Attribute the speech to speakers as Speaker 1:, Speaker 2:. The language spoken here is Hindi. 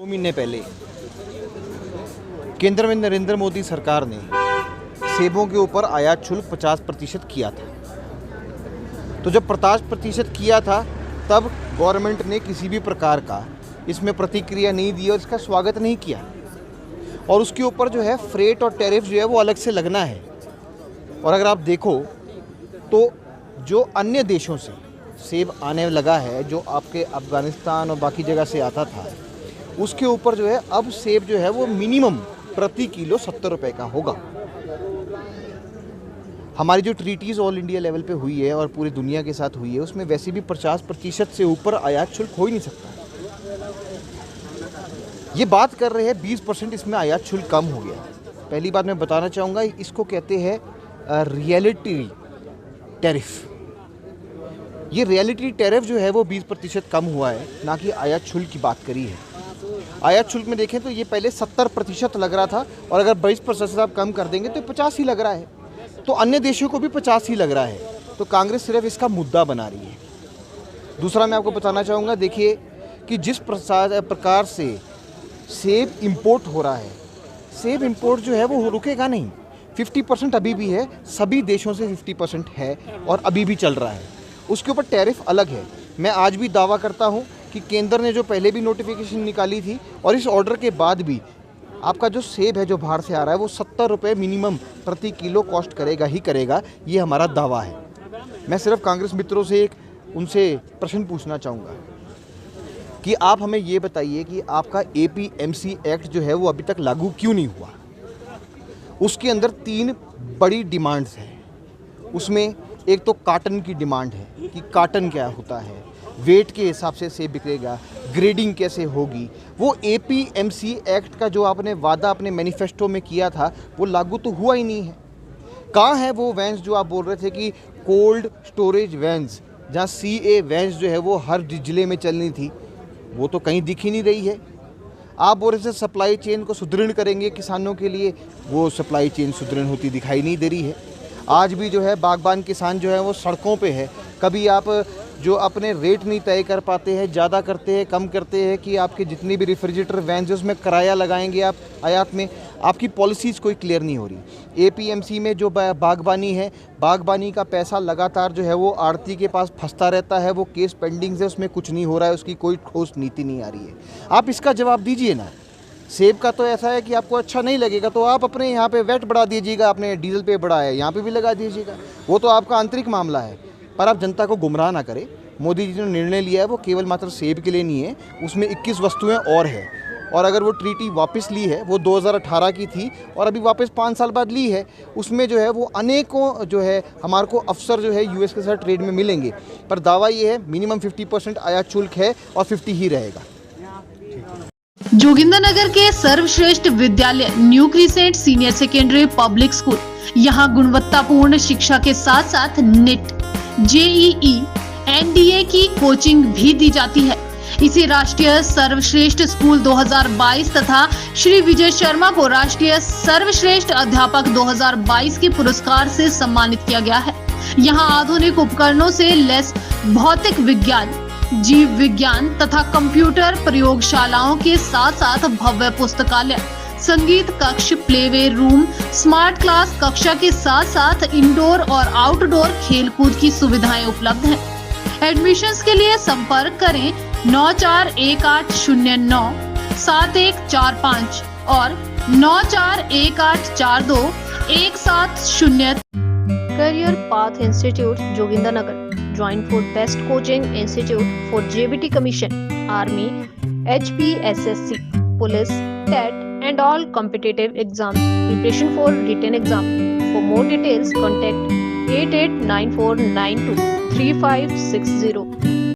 Speaker 1: महीने पहले केंद्र में नरेंद्र मोदी सरकार ने सेबों के ऊपर आयात शुल्क 50% किया था। तो जब 50% किया था तब गवर्नमेंट ने किसी भी प्रकार का इसमें प्रतिक्रिया नहीं दी और इसका स्वागत नहीं किया। और उसके ऊपर जो है फ्रेट और टैरिफ जो है वो अलग से लगना है। और अगर आप देखो तो जो अन्य देशों से सेब आने लगा है, जो आपके अफ़गानिस्तान और बाकी जगह से आता था, उसके ऊपर जो है अब सेब जो है वो मिनिमम प्रति किलो 70 रुपये का होगा। हमारी जो ट्रीटीज़ ऑल इंडिया लेवल पे हुई है और पूरी दुनिया के साथ हुई है, उसमें वैसे भी 50% से ऊपर आयात शुल्क हो ही नहीं सकता। ये बात कर रहे हैं 20% इसमें आयात शुल्क कम हो गया। पहली बात मैं बताना चाहूँगा, इसको कहते हैं रियलिटी टैरिफ। ये रियलिटी टैरिफ जो है वो 20% कम हुआ है, ना कि आयात शुल्क की बात करी है। आयात शुल्क में देखें तो ये पहले 70% लग रहा था और अगर 20% आप कम कर देंगे तो 50 ही लग रहा है। तो अन्य देशों को भी 50 ही लग रहा है। तो कांग्रेस सिर्फ इसका मुद्दा बना रही है। दूसरा मैं आपको बताना चाहूँगा, देखिए कि जिस प्रकार से सेब इंपोर्ट हो रहा है, सेब इंपोर्ट जो है वो रुकेगा नहीं। 50% अभी भी है, सभी देशों से 50% है और अभी भी चल रहा है। उसके ऊपर टैरिफ अलग है। मैं आज भी दावा करता हूँ कि केंद्र ने जो पहले भी नोटिफिकेशन निकाली थी और इस ऑर्डर के बाद भी आपका जो सेब है जो बाहर से आ रहा है वो 70 रुपये मिनिमम प्रति किलो कॉस्ट करेगा ही करेगा। ये हमारा दावा है। मैं सिर्फ कांग्रेस मित्रों से उनसे प्रश्न पूछना चाहूँगा कि आप हमें ये बताइए कि आपका APMC एक्ट जो है वो अभी तक लागू क्यों नहीं हुआ। उसके अंदर 3 बड़ी डिमांड्स हैं। उसमें एक तो काटन की डिमांड है कि काटन क्या होता है, वेट के हिसाब से सेब बिकेगा, ग्रेडिंग कैसे होगी। वो APMC एक्ट का जो आपने वादा अपने मैनिफेस्टो में किया था वो लागू तो हुआ ही नहीं है। कहाँ है वो वैन्स जो आप बोल रहे थे कि कोल्ड स्टोरेज वैन्स, जहाँ CA वैन्स जो है वो हर ज़िले में चलनी थी, वो तो कहीं दिख ही नहीं रही है। आप बोल रहे थे सप्लाई चेन को सुदृढ़ करेंगे किसानों के लिए, वो सप्लाई चेन सुदृढ़ होती दिखाई नहीं दे रही है। आज भी जो है बागबान किसान जो है वो सड़कों पे है। कभी आप जो अपने रेट नहीं तय कर पाते हैं, ज़्यादा करते हैं, कम करते हैं कि आपके जितनी भी रेफ्रिजरेटर वैन उसमें किराया लगाएंगे आप आयात में, आपकी पॉलिसीज़ कोई क्लियर नहीं हो रही। APMC में जो बागबानी है, बागबानी का पैसा लगातार जो है वो आड़ती के पास फंसता रहता है। वो केस पेंडिंग है, उसमें कुछ नहीं हो रहा है, उसकी कोई ठोस नीति नहीं आ रही है। आप इसका जवाब दीजिए ना। सेब का तो ऐसा है कि आपको अच्छा नहीं लगेगा तो आप अपने यहाँ पे वैट बढ़ा दीजिएगा, अपने डीजल पे बढ़ा है यहाँ पे भी लगा दीजिएगा, वो तो आपका आंतरिक मामला है। पर आप जनता को गुमराह ना करें। मोदी जी ने निर्णय लिया है वो केवल मात्र सेब के लिए नहीं है, उसमें 21 वस्तुएं और है। और अगर वो ट्रीटी वापस ली है, वो 2018 की थी और अभी वापस 5 साल बाद ली है, उसमें जो है वो अनेकों जो है हमारे को अफसर जो है US के साथ ट्रेड में मिलेंगे। पर दावा ये है मिनिमम 50% आयात शुल्क है और 50 ही रहेगा।
Speaker 2: जोगिंदरनगर के सर्वश्रेष्ठ विद्यालय new crescent senior secondary public school, यहाँ गुणवत्तापूर्ण शिक्षा के साथ साथ NET, JEE, NDA की कोचिंग भी दी जाती है। इसी राष्ट्रीय सर्वश्रेष्ठ स्कूल 2022 तथा श्री विजय शर्मा को राष्ट्रीय सर्वश्रेष्ठ अध्यापक 2022 के पुरस्कार से सम्मानित किया गया है। यहाँ आधुनिक उपकरणों से लैस भौतिक विज्ञान, जीव विज्ञान तथा कंप्यूटर प्रयोगशालाओं के साथ साथ भव्य पुस्तकालय, संगीत कक्ष, प्लेवे रूम, स्मार्ट क्लास कक्षा के साथ साथ इंडोर और आउटडोर खेलकूद की सुविधाएं उपलब्ध हैं। एडमिशन्स के लिए संपर्क करें 9418097145 और 9418421700।
Speaker 3: Career Path Institute, Jogindarnagar. Join for best coaching institute for JBT Commission, Army, HPSSC, Police, TET and all competitive exams. Preparation for written exam. For more details, contact 8894923560.